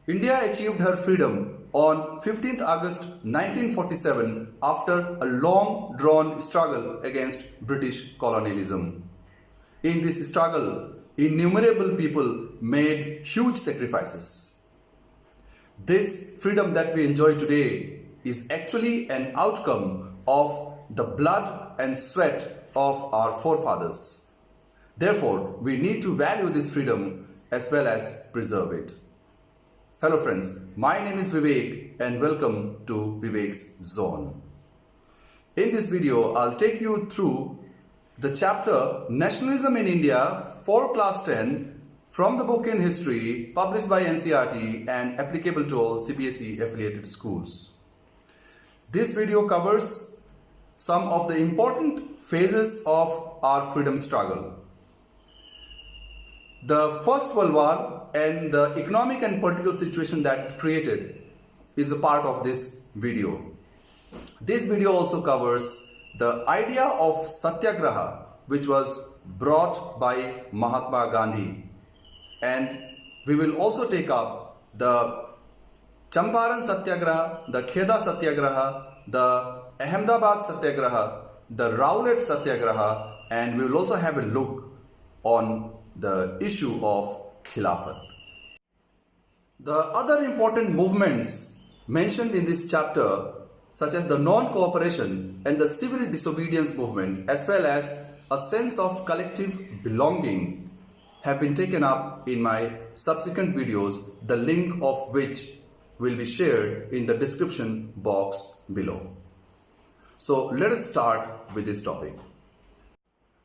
India achieved her freedom on 15th August 1947 after a long drawn struggle against British colonialism. In this struggle, innumerable people made huge sacrifices. This freedom that we enjoy today is actually an outcome of the blood and sweat of our forefathers. Therefore, we need to value this freedom as well as preserve it. Hello friends, my name is Vivek and welcome to Vivek's Zone. In this video, I'll take you through the chapter Nationalism in India for Class 10 from the book in history published by NCERT and applicable to all CBSE affiliated schools. This video covers some of the important phases of our freedom struggle. The First World War and the economic and political situation that it created is a part of this video. This video also covers the idea of Satyagraha, which was brought by Mahatma Gandhi, and we will also take up the Champaran Satyagraha, the Kheda Satyagraha, the Ahmedabad Satyagraha, the Rowlatt Satyagraha, and we will also have a look on the issue of Khilafat. The other important movements mentioned in this chapter, such as the non-cooperation and the civil disobedience movement, as well as a sense of collective belonging, have been taken up in my subsequent videos, the link of which will be shared in the description box below. So let us start with this topic.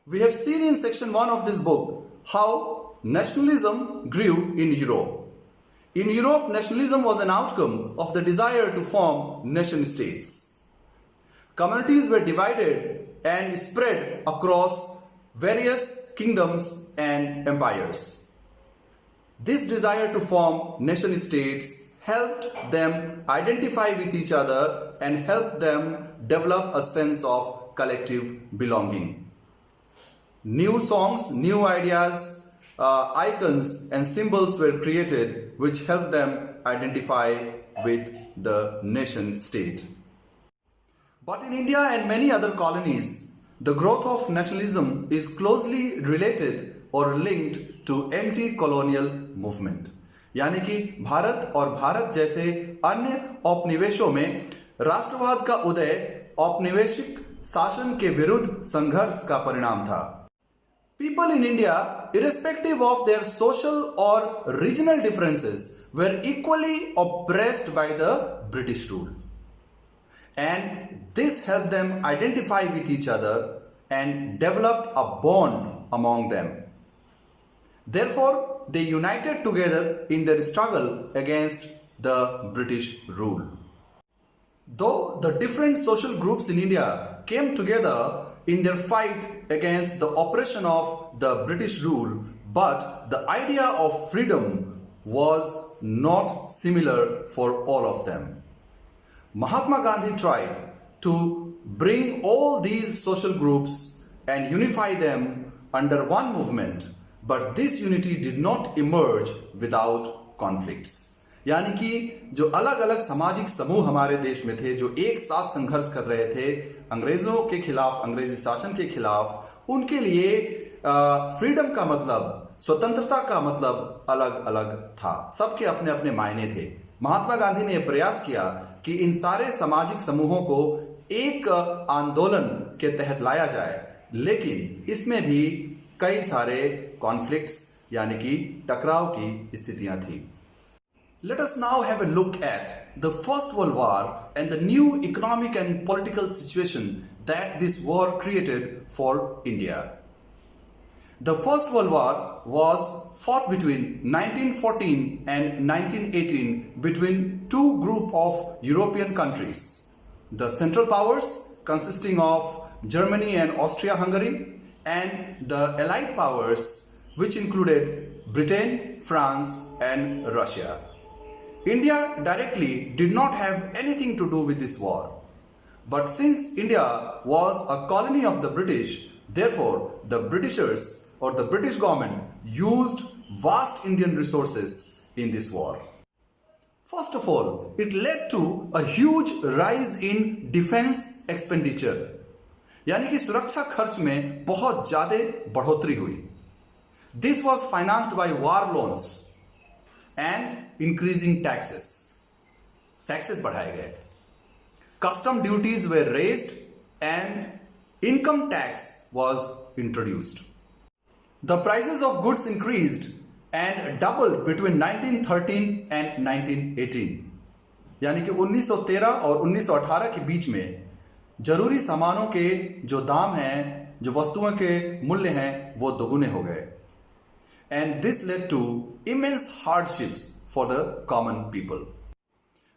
We have seen in section 1 of this book how nationalism grew in Europe. In Europe, nationalism was an outcome of the desire to form nation states. Communities were divided and spread across various kingdoms and empires. This desire to form nation states helped them identify with each other and helped them develop a sense of collective belonging. New songs, new ideas, icons and symbols were created which helped them identify with the nation state. But in India and many other colonies, the growth of nationalism is closely related or linked to anti-colonial movement. यानी कि भारत और भारत जैसे अन्य औपनिवेशों में राष्ट्रवाद का उदय औपनिवेशिक शासन के विरुद्ध संघर्ष का परिणाम था. People in India, irrespective of their social or regional differences, were equally oppressed by the British rule. And this helped them identify with each other and developed a bond among them. Therefore, they united together in their struggle against the British rule. Though the different social groups in India came together in their fight against the oppression of the British rule, but the idea of freedom was not similar for all of them. Mahatma Gandhi tried to bring all these social groups and unify them under one movement, but this unity did not emerge without conflicts. यानी कि जो अलग अलग सामाजिक समूह हमारे देश में थे, जो एक साथ संघर्ष कर रहे थे अंग्रेजों के खिलाफ, अंग्रेजी शासन के खिलाफ, उनके लिए फ्रीडम का मतलब, स्वतंत्रता का मतलब अलग अलग था. सबके अपने अपने मायने थे. महात्मा गांधी ने यह प्रयास किया कि इन सारे सामाजिक समूहों को एक आंदोलन के तहत लाया जाए, लेकिन इसमें भी कई सारे कॉन्फ्लिक्ट्स यानी कि टकराव की स्थितियां थी. Let us now have a look at the First World War and the new economic and political situation that this war created for India. The First World War was fought between 1914 and 1918 between two groups of European countries. The Central Powers consisting of Germany and Austria-Hungary, and the Allied Powers which included Britain, France and Russia. India directly did not have anything to do with this war. But since India was a colony of the British, therefore the Britishers or the British government used vast Indian resources in this war. First of all, it led to a huge rise in defense expenditure. यानी कि सुरक्षा खर्च में बहुत ज्यादा बढ़ोतरी हुई. This was financed by war loans and increasing taxes. Taxes बढ़ाए गए. Custom duties were raised and income tax was introduced. The prices of goods increased and doubled between 1913 and 1918. यानी कि 1913 और 1918 के बीच में जरूरी सामानों के जो दाम हैं, जो वस्तुओं के मूल्य हैं, वो दोगुने हो गए. And this led to immense hardships for the common people.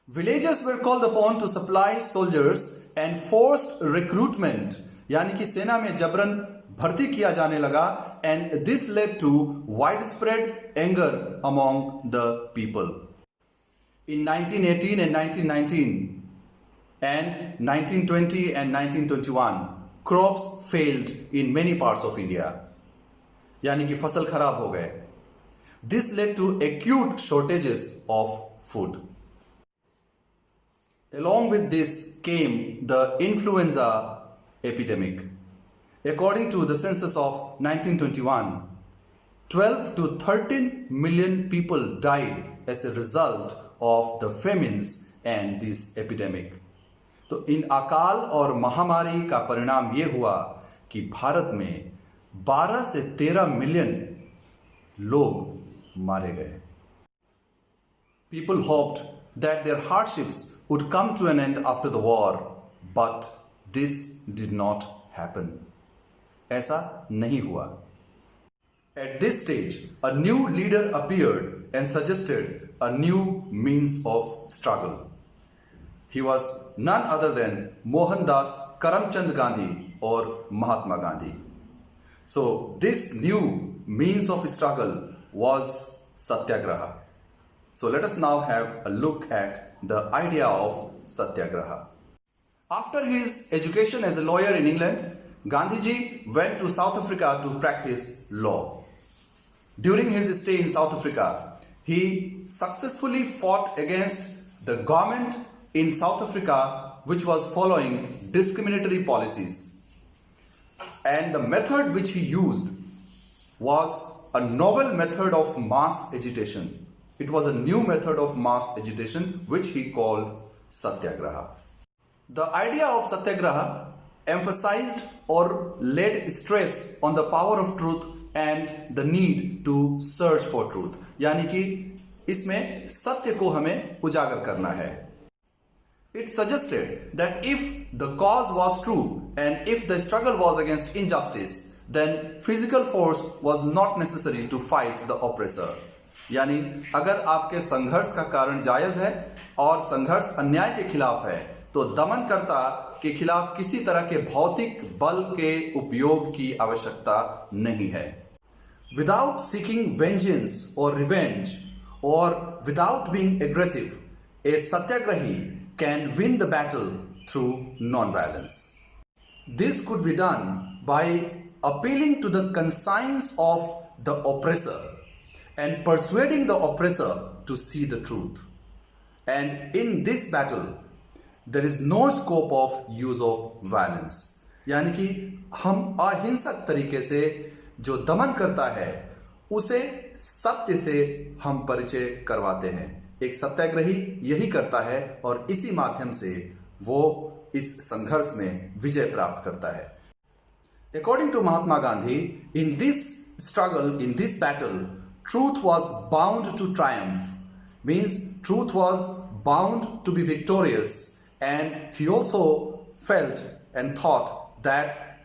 Villagers were called upon to supply soldiers and forced recruitment, यानी कि सेना में जबरन भर्ती किया जाने लगा, and this led to widespread anger among the people. In 1918 and 1919 and 1920 and 1921, crops failed in many parts of India. यानी कि फसल खराब हो गए. This led to acute shortages of food. Along with this came the influenza epidemic. According to the census of 1921, 12 to 13 million people died as a result of the famines and this epidemic. तो इन अकाल और महामारी का परिणाम ये हुआ कि भारत में 12 से 13 मिलियन लोग मारे गए. People hoped that their hardships would come to an end after the war, but this did not happen. ऐसा नहीं हुआ. At this stage, a new leader appeared and suggested a new means of struggle. He was none other than Mohandas Karamchand Gandhi or Mahatma Gandhi. So this new means of struggle was Satyagraha. So let us now have a look at the idea of Satyagraha. After his education as a lawyer in England, Gandhiji went to South Africa to practice law. During his stay in South Africa, he successfully fought against the government in South Africa, which was following discriminatory policies. And the method which he used was a novel method of mass agitation. It was a new method of mass agitation which he called Satyagraha. The idea of Satyagraha emphasized or laid stress on the power of truth and the need to search for truth. यानी कि इसमें सत्य को हमें उजागर करना है. It suggested that if the cause was true and if the struggle was against injustice, then physical force was not necessary to fight the oppressor. यानी अगर आपके संघर्ष का कारण जायज है और संघर्ष अन्याय के खिलाफ है, तो दमनकर्ता के खिलाफ किसी तरह के भौतिक बल के उपयोग की आवश्यकता नहीं है. Without seeking vengeance or revenge or without being aggressive, a satyagrahi can win the battle through non-violence. This could be done by appealing to the conscience of the oppressor and persuading the oppressor to see the truth. And in this battle, there is no scope of use of violence. यानी कि हम अहिंसक तरीके से जो दमन करता है उसे सत्य से हम परिचय करवाते हैं. एक सत्याग्रही यही करता है और इसी माध्यम से वो इस संघर्ष में विजय प्राप्त करता है. According to Mahatma Gandhi, in this struggle, in this battle, truth was bound to triumph. Means truth was bound to be victorious, and he also felt and thought that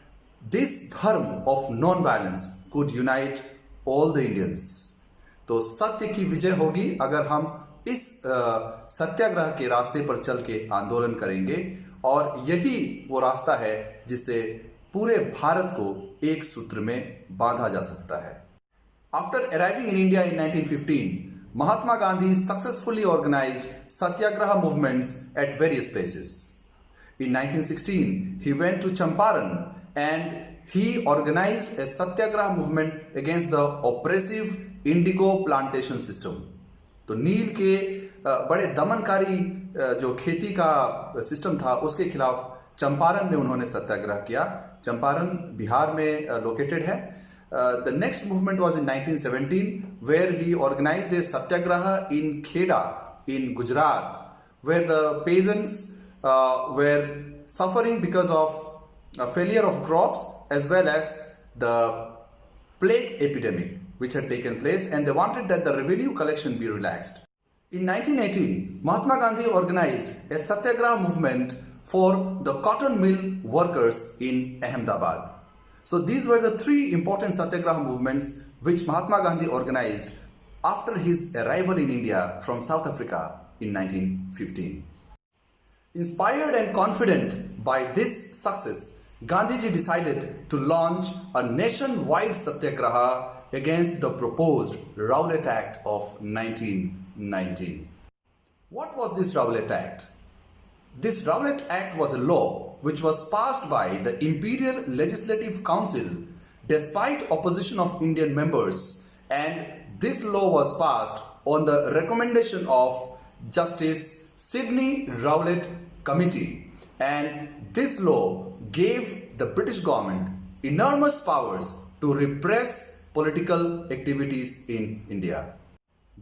this dharma of non-violence could unite all the Indians. तो सत्य की विजय होगी अगर हम इस सत्याग्रह के रास्ते पर चल के आंदोलन करेंगे, और यही वो रास्ता है जिससे पूरे भारत को एक सूत्र में बांधा जा सकता है. After arriving in India in 1915, Mahatma Gandhi successfully organized Satyagraha movements at various places. In 1916, he went to Champaran and he organized a Satyagraha movement against the oppressive indigo plantation system. तो नील के बड़े दमनकारी जो खेती का system था उसके खिलाफ चंपारण में उन्होंने सत्याग्रह किया। चंपारण बिहार में लोकेटेड है। The next movement was in 1917 where he organized a satyagraha in Kheda in Gujarat, where the peasants were suffering because of a failure of crops as well as the plague epidemic which had taken place, and they wanted that the revenue collection be relaxed. In 1918, Mahatma Gandhi organized a satyagraha movement for the cotton mill workers in Ahmedabad. So these were the three important satyagraha movements which Mahatma Gandhi organized after his arrival in India from South Africa in 1915. Inspired and confident by this success, Gandhiji decided to launch a nationwide satyagraha against the proposed Rowlatt Act of 1919. What was this Rowlatt Act? This Rowlatt Act was a law which was passed by the Imperial Legislative Council despite opposition of Indian members, and this law was passed on the recommendation of Justice Sidney Rowlatt Committee, and this law gave the British government enormous powers to repress political activities in India.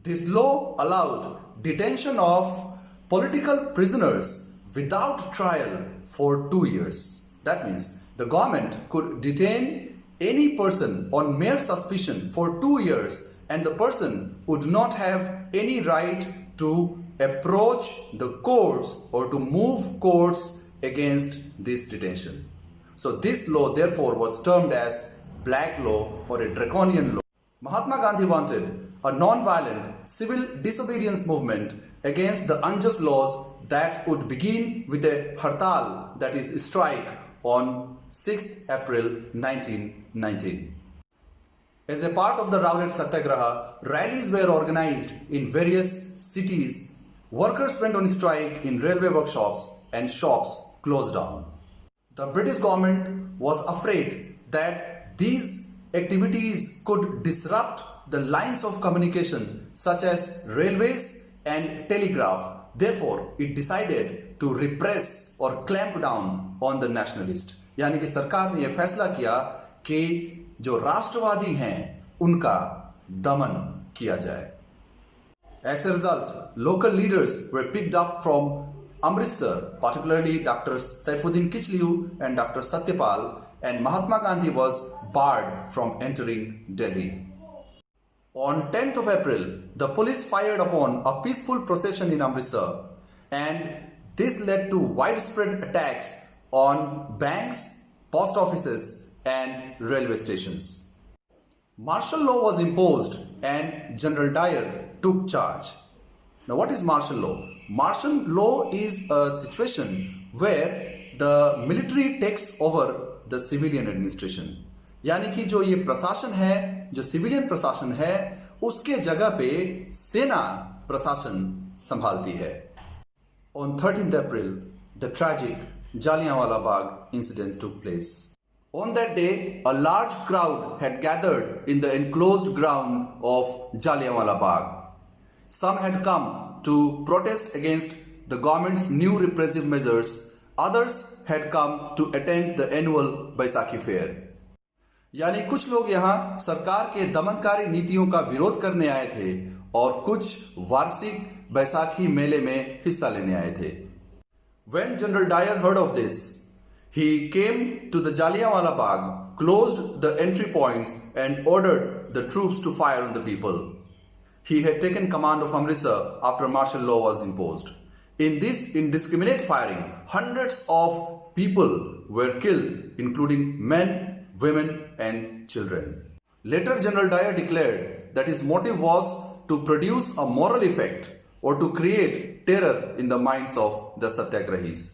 This law allowed detention of political prisoners without trial for 2 years. That means the government could detain any person on mere suspicion for 2 years, and the person would not have any right to approach the courts or to move courts against this detention. So this law therefore was termed as black law or a draconian law. Mahatma Gandhi wanted a non-violent civil disobedience movement against the unjust laws that would begin with a hartal, that is strike, on 6th April 1919. As a part of the Rowlatt Satyagraha, rallies were organized in various cities. Workers went on strike in railway workshops and shops closed down. The British government was afraid that these activities could disrupt the lines of communication such as railways and telegraph. Therefore, it decided to repress or clamp down on the nationalists. यानी कि सरकार ने यह फैसला किया कि जो राष्ट्रवादी हैं उनका दमन किया जाए. As a result, local leaders were picked up from Amritsar, particularly Dr. Saifuddin Kichliu and Dr. Satyapal, and Mahatma Gandhi was barred from entering Delhi. On 10th of April, the police fired upon a peaceful procession in Amritsar, and this led to widespread attacks on banks, post offices and railway stations. Martial law was imposed and General Dyer took charge. Now what is martial law? Martial law is a situation where the military takes over the civilian administration. यानी कि जो ये प्रशासन है, जो civilian प्रशासन है, उसके जगह पे सेना प्रशासन संभालती है. On 13th April, the tragic Jallianwala Bagh incident took place. On that day, a large crowd had gathered in the enclosed ground of Jallianwala Bagh. Some had come to protest against the government's new repressive measures. Others had come to attend the annual Baisakhi fair. यानी कुछ लोग यहाँ सरकार के दमनकारी नीतियों का विरोध करने आए थे और कुछ वार्षिक बैसाखी मेले में हिस्सा लेने आए थे. When General Dyer heard of this, he came to the Jallianwala Bagh, closed the entry points and ordered the troops to fire on the people. He had taken command of Amritsar after martial law was imposed. In this indiscriminate firing, hundreds of people were killed, including men, women and children. Later, General Dyer declared that his motive was to produce a moral effect or to create terror in the minds of the satyagrahis.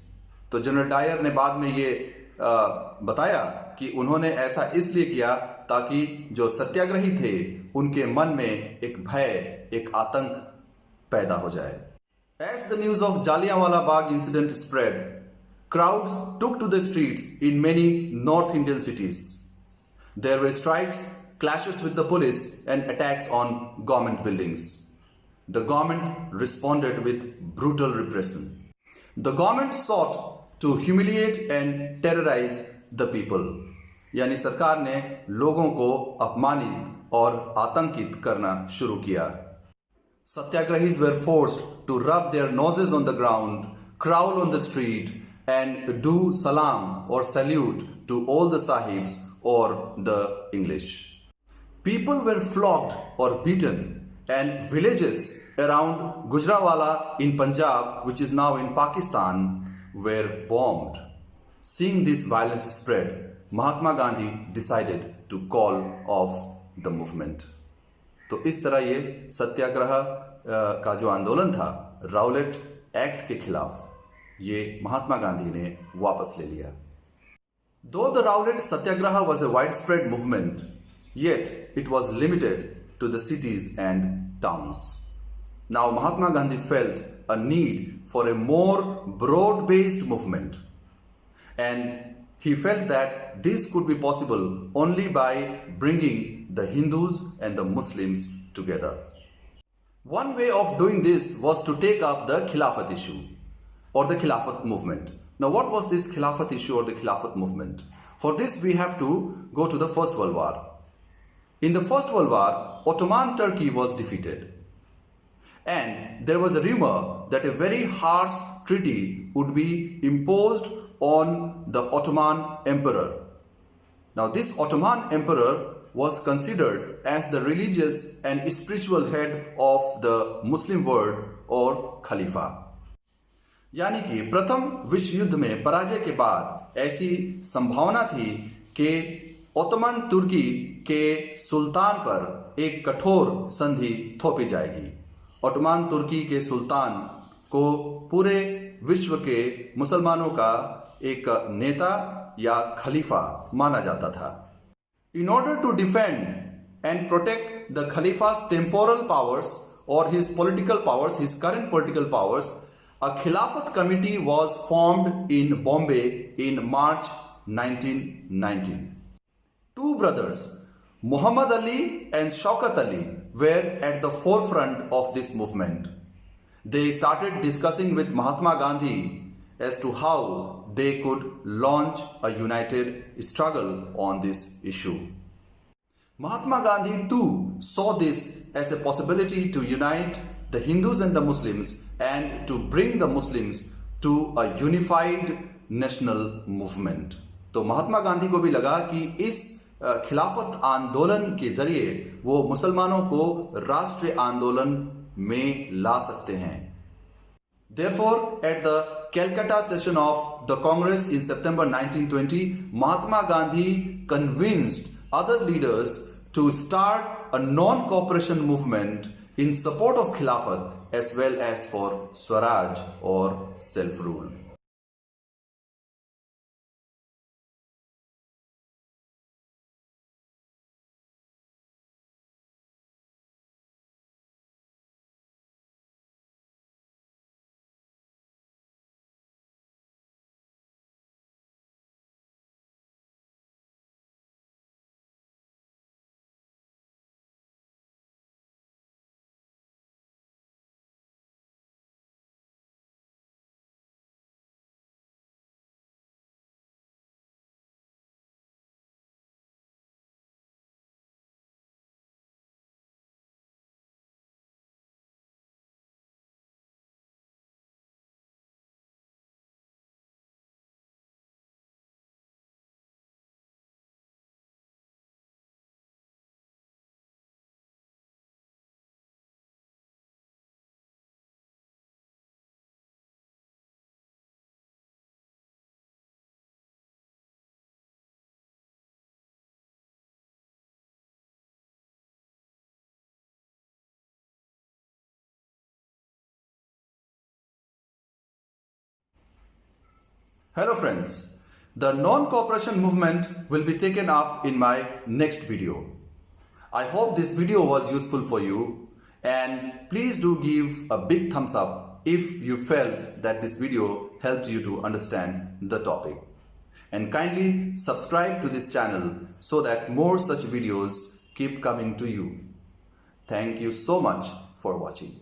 तो general Dyer ने बाद में ये बताया कि उन्होंने ऐसा इसलिए किया ताकि जो सत्याग्रही थे उनके मन में एक भय, एक आतंक पैदा हो जाए. As the news of Jallianwala Bagh incident spread, crowds took to the streets in many North Indian cities. There were strikes, clashes with the police and attacks on government buildings. the government responded with brutal repression. The government sought to humiliate and terrorize the people. यानी सरकार ने लोगों को अपमानित और आतंकित करना शुरू किया. Satygrahis were forced to rub their noses on the ground, crawl on the street, and do salam or salute to all the sahibs or the English. People were flogged or beaten, and villages around Gujranwala in Punjab, which is now in Pakistan, were bombed. Seeing this violence spread, Mahatma Gandhi decided to call off the movement. तो इस तरह ये सत्याग्रह का जो आंदोलन था Rowlatt act के खिलाफ, ये महात्मा गांधी ने वापस ले लिया. Though the Rowlatt Satyagraha was a widespread movement, yet it was limited to the cities and towns. Now Mahatma Gandhi felt a need for a more broad-based movement, and he felt that this could be possible only by bringing the Hindus and the Muslims together. One way of doing this was to take up the Khilafat issue or the Khilafat movement. Now, what was this Khilafat issue or the Khilafat movement? For this, we have to go to the First World War. In the First World War, Ottoman Turkey was defeated, and there was a rumor that a very harsh treaty would be imposed on the Ottoman Emperor. Now, this Ottoman Emperor was considered as the religious and spiritual head of the Muslim world or Khalifa. यानी कि प्रथम विश्व युद्ध में पराजय के बाद ऐसी संभावना थी कि ओटोमन तुर्की के सुल्तान पर एक कठोर संधि थोपी जाएगी. ओटोमन तुर्की के सुल्तान को पूरे विश्व के मुसलमानों का एक नेता या खलीफा माना जाता था. In order to defend and protect the Khalifa's temporal powers or his political powers, his current political powers, a Khilafat committee was formed in Bombay in March 1919. Two brothers, Muhammad Ali and Shaukat Ali, were at the forefront of this movement. They started discussing with Mahatma Gandhi as to how they could launch a united struggle on this issue. Mahatma Gandhi too saw this as a possibility to unite the Hindus and the Muslims and to bring the Muslims to a unified national movement. तो महात्मा गांधी को भी लगा कि इस खिलाफत आंदोलन के जरिए वो मुसलमानों को राष्ट्रीय आंदोलन में ला सकते हैं. Therefore, at the Calcutta session of the Congress in September 1920, Mahatma Gandhi convinced other leaders to start a non-cooperation movement in support of Khilafat as well as for Swaraj or self-rule. Hello friends, the non-cooperation movement will be taken up in my next video. I hope this video was useful for you, and please do give a big thumbs up if you felt that this video helped you to understand the topic. And kindly subscribe to this channel so that more such videos keep coming to you. Thank you so much for watching.